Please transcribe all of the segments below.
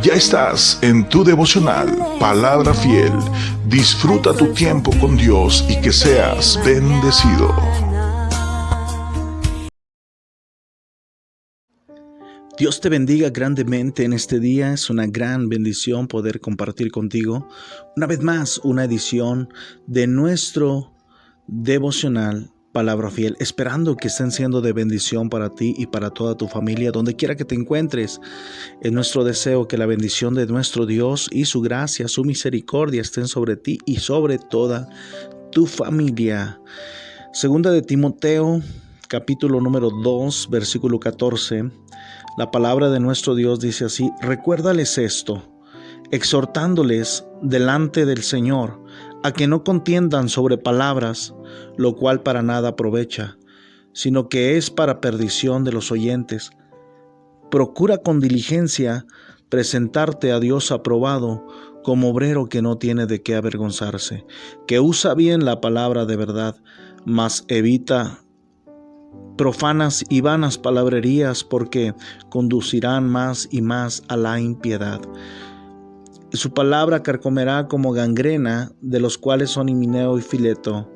Ya estás en tu devocional, Palabra Fiel. Disfruta tu tiempo con Dios y que seas bendecido. Dios te bendiga grandemente en este día. Es una gran bendición poder compartir contigo una vez más una edición de nuestro devocional Palabra Fiel, esperando que estén siendo de bendición para ti y para toda tu familia, donde quiera que te encuentres. Es nuestro deseo que la bendición de nuestro Dios y su gracia, su misericordia estén sobre ti y sobre toda tu familia. Segunda de Timoteo, capítulo número 2, versículo 14. La palabra de nuestro Dios dice así: recuérdales esto, exhortándoles delante del Señor, a que no contiendan sobre palabras, lo cual para nada aprovecha, sino que es para perdición de los oyentes. Procura con diligencia presentarte a Dios aprobado, como obrero que no tiene de qué avergonzarse, que usa bien la palabra de verdad, mas evita profanas y vanas palabrerías, porque conducirán más y más a la impiedad. Su palabra carcomerá como gangrena, de los cuales son Himeneo y Fileto,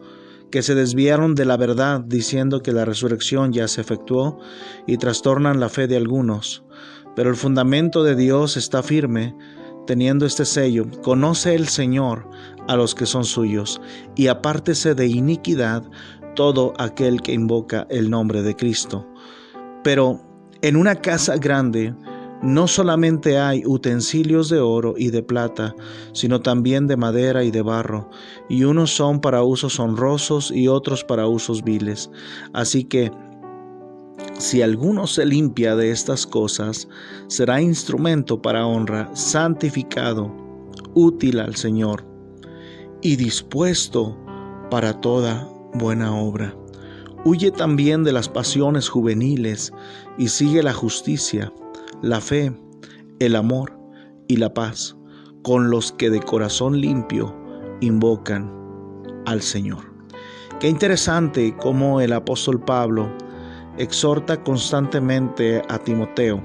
que se desviaron de la verdad, diciendo que la resurrección ya se efectuó, y trastornan la fe de algunos. Pero el fundamento de Dios está firme, teniendo este sello: conoce el Señor a los que son suyos, y apártese de iniquidad todo aquel que invoca el nombre de Cristo. Pero en una casa grande no solamente hay utensilios de oro y de plata, sino también de madera y de barro, y unos son para usos honrosos y otros para usos viles. Así que, si alguno se limpia de estas cosas, será instrumento para honra, santificado, útil al Señor y dispuesto para toda buena obra. Huye también de las pasiones juveniles y sigue la justicia, la fe, el amor y la paz, con los que de corazón limpio invocan al Señor. Qué interesante cómo el apóstol Pablo exhorta constantemente a Timoteo.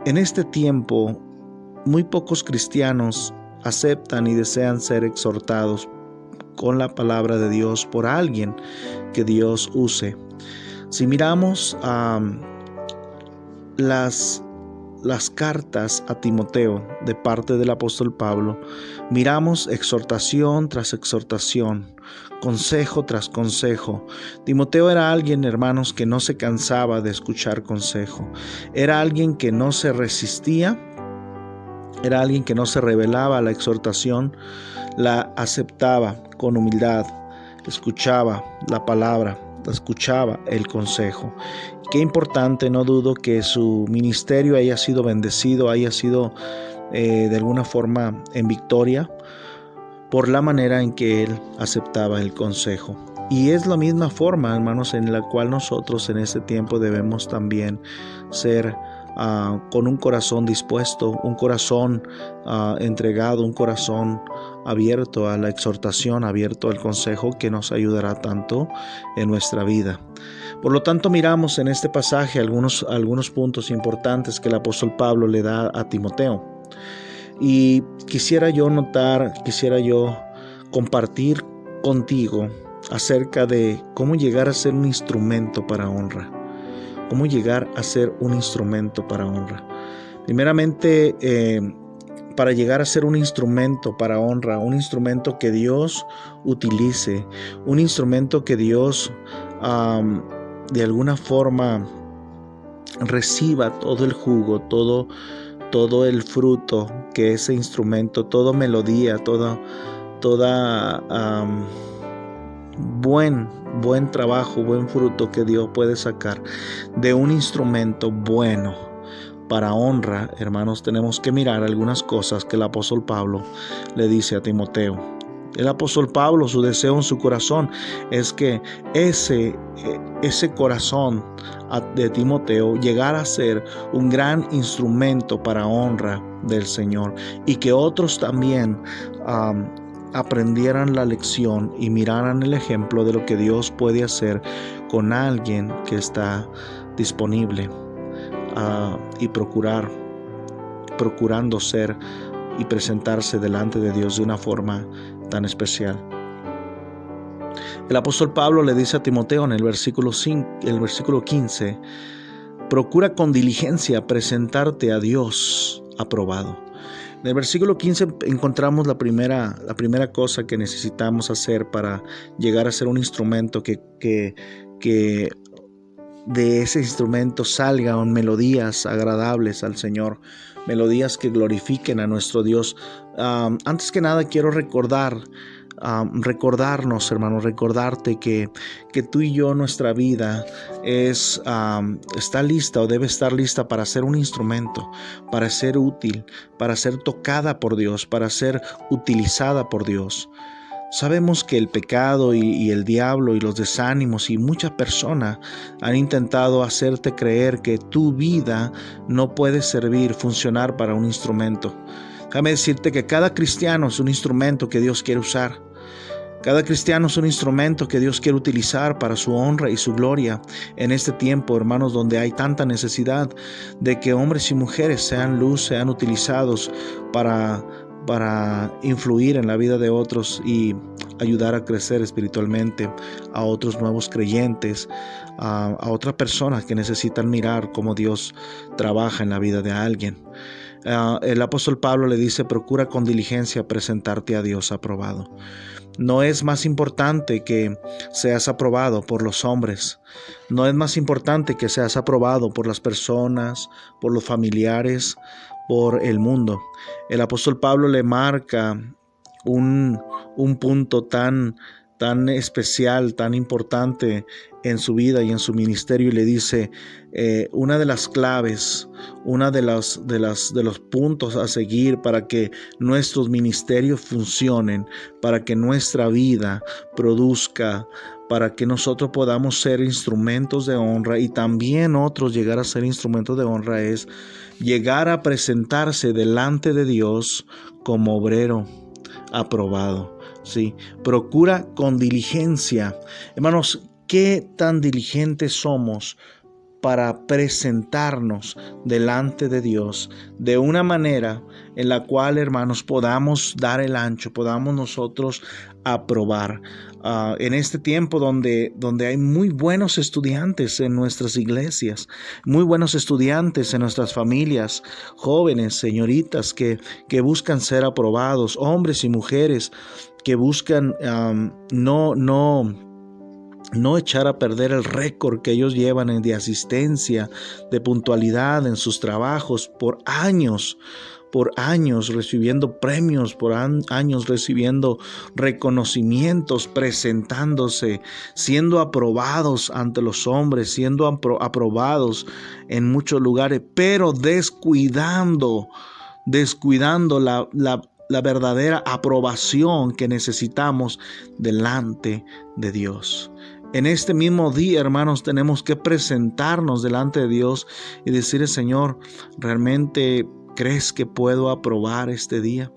En este tiempo, muy pocos cristianos aceptan y desean ser exhortados con la palabra de Dios por alguien que Dios use. Si miramos las cartas a Timoteo de parte del apóstol Pablo, miramos exhortación tras exhortación, consejo tras consejo. Timoteo era alguien, hermanos, que no se cansaba de escuchar consejo. Era alguien que no se resistía, era alguien que no se rebelaba a la exhortación, la aceptaba con humildad, escuchaba la palabra, escuchaba el consejo. Qué importante, no dudo que su ministerio haya sido bendecido, haya sido de alguna forma en victoria por la manera en que él aceptaba el consejo. Y es la misma forma, hermanos, en la cual nosotros en este tiempo debemos también ser con un corazón dispuesto, un corazón entregado, un corazón abierto a la exhortación, abierto al consejo que nos ayudará tanto en nuestra vida. Por lo tanto, miramos en este pasaje algunos puntos importantes que el apóstol Pablo le da a Timoteo. Y quisiera yo compartir contigo acerca de cómo llegar a ser un instrumento para honra. Cómo llegar a ser un instrumento para honra. Primeramente, para llegar a ser un instrumento para honra, un instrumento que Dios utilice, un instrumento que Dios de alguna forma reciba todo el jugo, todo el fruto que ese instrumento, toda melodía, toda buen trabajo, buen fruto que Dios puede sacar de un instrumento bueno para honra. Hermanos, tenemos que mirar algunas cosas que el apóstol Pablo le dice a Timoteo. El apóstol Pablo, su deseo en su corazón es que ese corazón de Timoteo llegara a ser un gran instrumento para honra del Señor, y que otros también aprendieran la lección y miraran el ejemplo de lo que Dios puede hacer con alguien que está disponible y procurar procurando ser y presentarse delante de Dios de una forma tan especial. El apóstol Pablo le dice a Timoteo en el versículo 15, procura con diligencia presentarte a Dios aprobado. En el versículo 15 encontramos la primera cosa que necesitamos hacer para llegar a ser un instrumento que de ese instrumento salgan melodías agradables al Señor, melodías que glorifiquen a nuestro Dios. Antes que nada quiero recordarnos, hermanos, recordarte que tú y yo, nuestra vida está lista o debe estar lista para ser un instrumento, para ser útil, para ser tocada por Dios, para ser utilizada por Dios. Sabemos que el pecado y el diablo y los desánimos y muchas personas han intentado hacerte creer que tu vida no puede funcionar para un instrumento. Déjame decirte que cada cristiano es un instrumento que Dios quiere usar. Cada cristiano es un instrumento que Dios quiere utilizar para su honra y su gloria en este tiempo, hermanos, donde hay tanta necesidad de que hombres y mujeres sean luz, sean utilizados para influir en la vida de otros y ayudar a crecer espiritualmente a otros nuevos creyentes, a otras personas que necesitan mirar cómo Dios trabaja en la vida de alguien. El apóstol Pablo le dice, procura con diligencia presentarte a Dios aprobado. No es más importante que seas aprobado por los hombres. No es más importante que seas aprobado por las personas, por los familiares, por el mundo. El apóstol Pablo le marca un punto tan especial, tan importante en su vida y en su ministerio, y le dice una de las claves, una de los puntos a seguir para que nuestros ministerios funcionen, para que nuestra vida produzca, para que nosotros podamos ser instrumentos de honra y también otros llegar a ser instrumentos de honra, es llegar a presentarse delante de Dios como obrero aprobado. Sí, procura con diligencia. Hermanos, ¿qué tan diligentes somos para presentarnos delante de Dios de una manera en la cual, hermanos, podamos dar el ancho, podamos nosotros aprobar? En este tiempo donde hay muy buenos estudiantes en nuestras iglesias, muy buenos estudiantes en nuestras familias, jóvenes, señoritas que buscan ser aprobados, hombres y mujeres que buscan no echar a perder el récord que ellos llevan de asistencia, de puntualidad en sus trabajos por años recibiendo premios, por años recibiendo reconocimientos, presentándose, siendo aprobados ante los hombres, siendo aprobados en muchos lugares, pero descuidando la verdadera aprobación que necesitamos delante de Dios. En este mismo día, hermanos, tenemos que presentarnos delante de Dios y decirle, Señor, ¿realmente crees que puedo aprobar este día?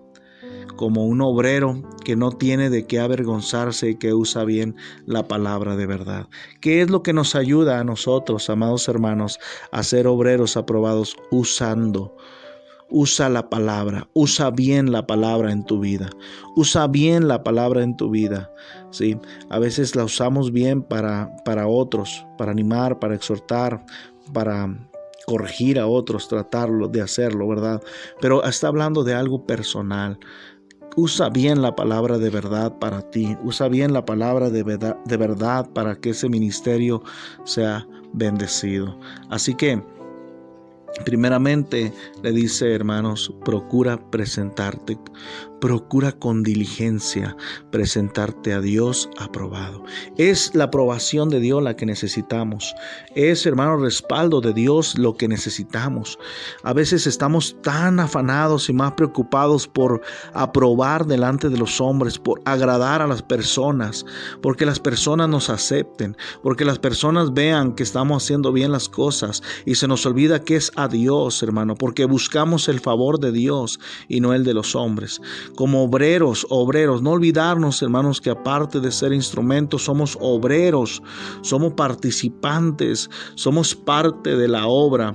Como un obrero que no tiene de qué avergonzarse y que usa bien la palabra de verdad. ¿Qué es lo que nos ayuda a nosotros, amados hermanos, a ser obreros aprobados? Usa la palabra, usa bien la palabra en tu vida. Usa bien la palabra en tu vida. ¿Sí? A veces la usamos bien para otros, para animar, para exhortar, para corregir a otros, tratarlo de hacerlo, ¿verdad? Pero está hablando de algo personal. Usa bien la palabra de verdad para ti. Usa bien la palabra de verdad para que ese ministerio sea bendecido. Así que, primeramente, le dice, hermanos, procura con diligencia presentarte a Dios aprobado. Es la aprobación de Dios la que necesitamos. Es, hermanos, respaldo de Dios lo que necesitamos. A veces estamos tan afanados y más preocupados por aprobar delante de los hombres, por agradar a las personas, porque las personas nos acepten, porque las personas vean que estamos haciendo bien las cosas, y se nos olvida que es a Dios, hermano, porque buscamos el favor de Dios y no el de los hombres. Como obreros, no olvidarnos, hermanos, que aparte de ser instrumentos, somos obreros, somos participantes, somos parte de la obra.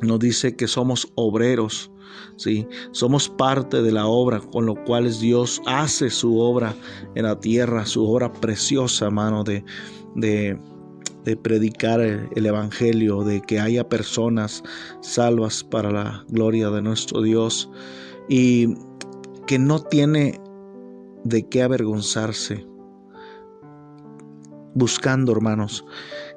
Nos dice que somos obreros. ¿sí? Somos parte de la obra con lo cual Dios hace su obra en la tierra, su obra preciosa, hermano, de predicar el evangelio, de que haya personas salvas para la gloria de nuestro Dios, y que no tiene de qué avergonzarse, buscando, hermanos,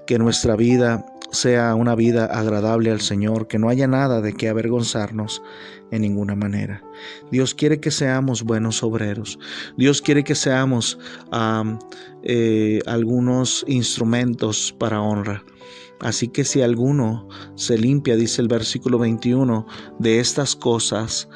que nuestra vida sea una vida agradable al Señor, que no haya nada de qué avergonzarnos en ninguna manera. Dios quiere que seamos buenos obreros. Dios quiere que seamos algunos instrumentos para honra. Así que si alguno se limpia, dice el versículo 21, de estas cosas,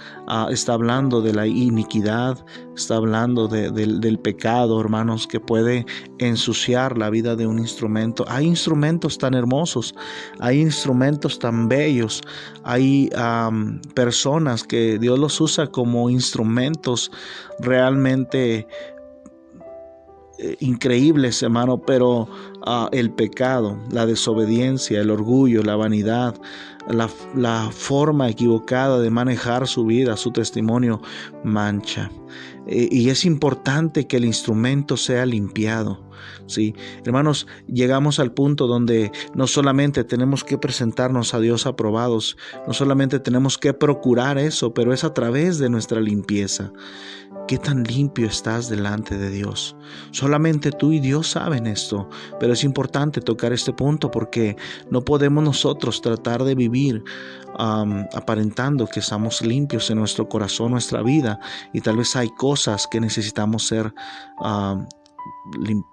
está hablando de la iniquidad, está hablando del pecado, hermanos, que puede ensuciar la vida de un instrumento. Hay instrumentos tan hermosos, hay instrumentos tan bellos, hay personas que Dios los usa como instrumentos realmente increíbles, hermano, pero el pecado, la desobediencia, el orgullo, la vanidad, la forma equivocada de manejar su vida, su testimonio, mancha. Y es importante que el instrumento sea limpiado. Sí, hermanos, llegamos al punto donde no solamente tenemos que presentarnos a Dios aprobados, no solamente tenemos que procurar eso, pero es a través de nuestra limpieza. ¿Qué tan limpio estás delante de Dios? Solamente tú y Dios saben esto, pero es importante tocar este punto porque no podemos nosotros tratar de vivir aparentando que estamos limpios en nuestro corazón, nuestra vida, y tal vez hay cosas que necesitamos ser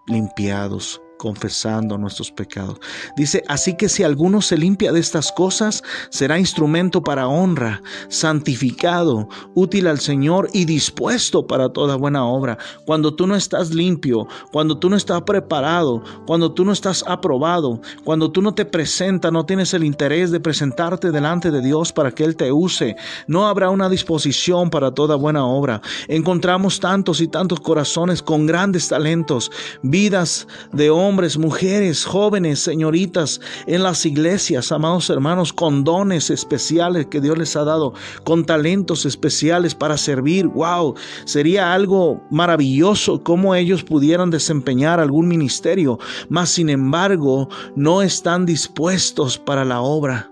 limpiados, confesando nuestros pecados. Dice, así que si alguno se limpia de estas cosas, será instrumento para honra, santificado, útil al Señor y dispuesto para toda buena obra. Cuando tú no estás limpio, cuando tú no estás preparado, cuando tú no estás aprobado, cuando tú no te presentas, no tienes el interés de presentarte delante de Dios para que Él te use, no habrá una disposición para toda buena obra. Encontramos tantos y tantos corazones con grandes talentos, vidas de hombres, mujeres, jóvenes, señoritas en las iglesias, amados hermanos, con dones especiales que Dios les ha dado, con talentos especiales para servir. Wow, sería algo maravilloso cómo ellos pudieran desempeñar algún ministerio, mas sin embargo no están dispuestos para la obra.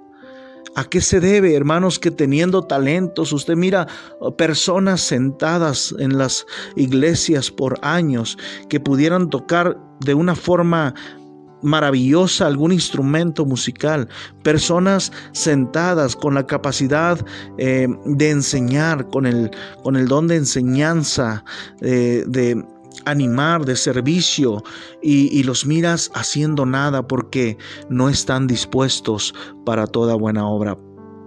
¿A qué se debe, hermanos, que teniendo talentos, usted mira personas sentadas en las iglesias por años que pudieran tocar de una forma maravillosa algún instrumento musical, personas sentadas con la capacidad de enseñar, con el don de enseñanza, de animar, de servicio, y los miras haciendo nada porque no están dispuestos para toda buena obra?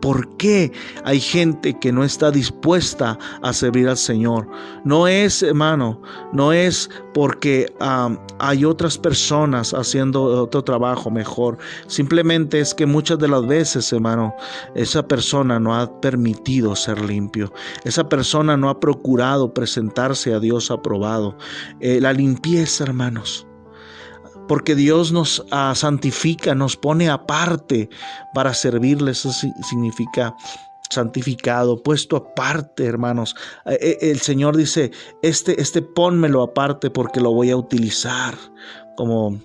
¿Por qué hay gente que no está dispuesta a servir al Señor? No es, hermano, no es porque hay otras personas haciendo otro trabajo mejor. Simplemente es que muchas de las veces, hermano, esa persona no ha permitido ser limpio. Esa persona no ha procurado presentarse a Dios aprobado. La limpieza, hermanos, porque Dios nos santifica, nos pone aparte para servirle. Eso significa santificado, puesto aparte, hermanos. El Señor dice, este pónmelo aparte porque lo voy a utilizar, como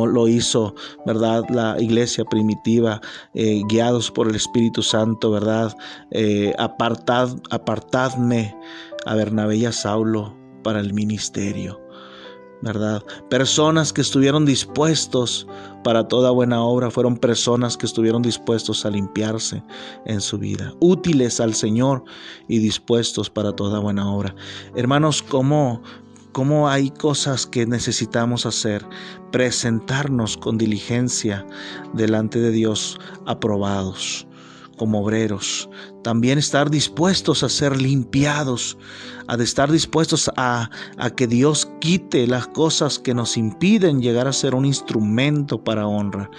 lo hizo, ¿verdad?, la iglesia primitiva, guiados por el Espíritu Santo, ¿verdad? Apartadme a Bernabé y a Saulo para el ministerio, ¿verdad? Personas que estuvieron dispuestos para toda buena obra fueron personas que estuvieron dispuestos a limpiarse en su vida, útiles al Señor y dispuestos para toda buena obra. Hermanos, ¿cómo hay cosas que necesitamos hacer? Presentarnos con diligencia delante de Dios, aprobados como obreros. También estar dispuestos a ser limpiados, a estar dispuestos a que Dios quite las cosas que nos impiden llegar a ser un instrumento para honra.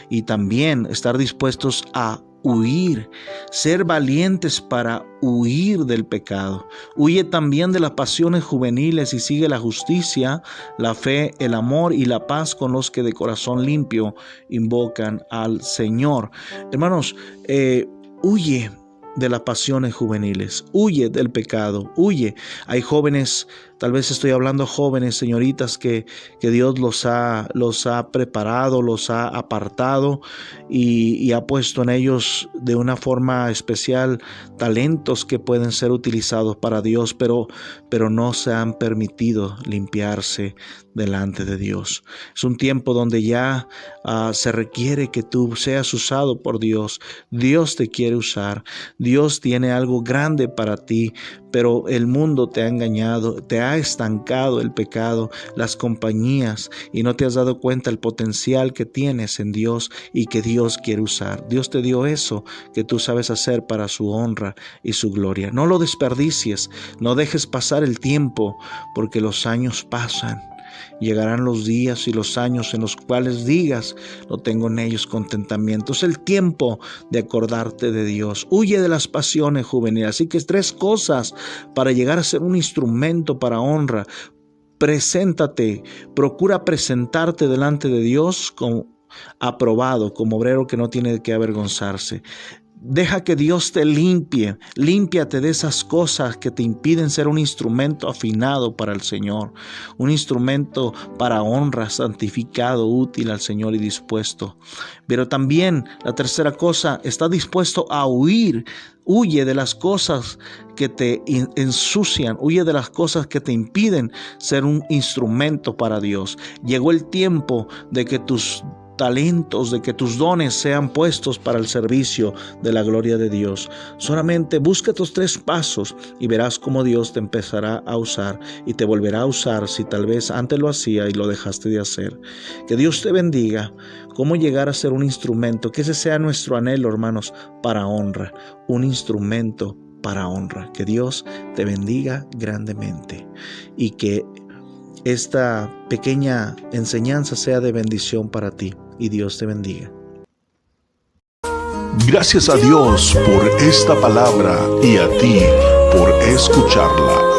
Y también estar dispuestos a huir, ser valientes para huir del pecado. Huye también de las pasiones juveniles y sigue la justicia, la fe, el amor y la paz con los que de corazón limpio invocan al Señor. Hermanos, huye de las pasiones juveniles, huye del pecado, huye. Hay jóvenes, tal vez estoy hablando a jóvenes, señoritas, que Dios los ha preparado, los ha apartado y ha puesto en ellos de una forma especial talentos que pueden ser utilizados para Dios, pero no se han permitido limpiarse delante de Dios. Es un tiempo donde ya se requiere que tú seas usado por Dios. Dios te quiere usar. Dios tiene algo grande para ti, pero el mundo te ha engañado, te ha estancado el pecado, las compañías, y no te has dado cuenta el potencial que tienes en Dios y que Dios quiere usar. Dios te dio eso que tú sabes hacer para su honra y su gloria. No lo desperdicies, no dejes pasar el tiempo, porque los años pasan. Llegarán los días y los años en los cuales digas, no tengo en ellos contentamiento. Es el tiempo de acordarte de Dios. Huye de las pasiones juveniles. Así que 3 cosas para llegar a ser un instrumento para honra. Preséntate, procura presentarte delante de Dios como aprobado, como obrero que no tiene que avergonzarse. Deja que Dios te limpie, límpiate de esas cosas que te impiden ser un instrumento afinado para el Señor, un instrumento para honra, santificado, útil al Señor y dispuesto. Pero también la tercera cosa, está dispuesto a huir. Huye de las cosas que te ensucian, huye de las cosas que te impiden ser un instrumento para Dios. Llegó el tiempo de que tus talentos, de que tus dones sean puestos para el servicio de la gloria de Dios. Solamente busca estos 3 pasos y verás cómo Dios te empezará a usar y te volverá a usar si tal vez antes lo hacía y lo dejaste de hacer. Que Dios te bendiga. Cómo llegar a ser un instrumento, que ese sea nuestro anhelo, hermanos, para honra, un instrumento para honra. Que Dios te bendiga grandemente y que esta pequeña enseñanza sea de bendición para ti, y Dios te bendiga. Gracias a Dios por esta palabra y a ti por escucharla.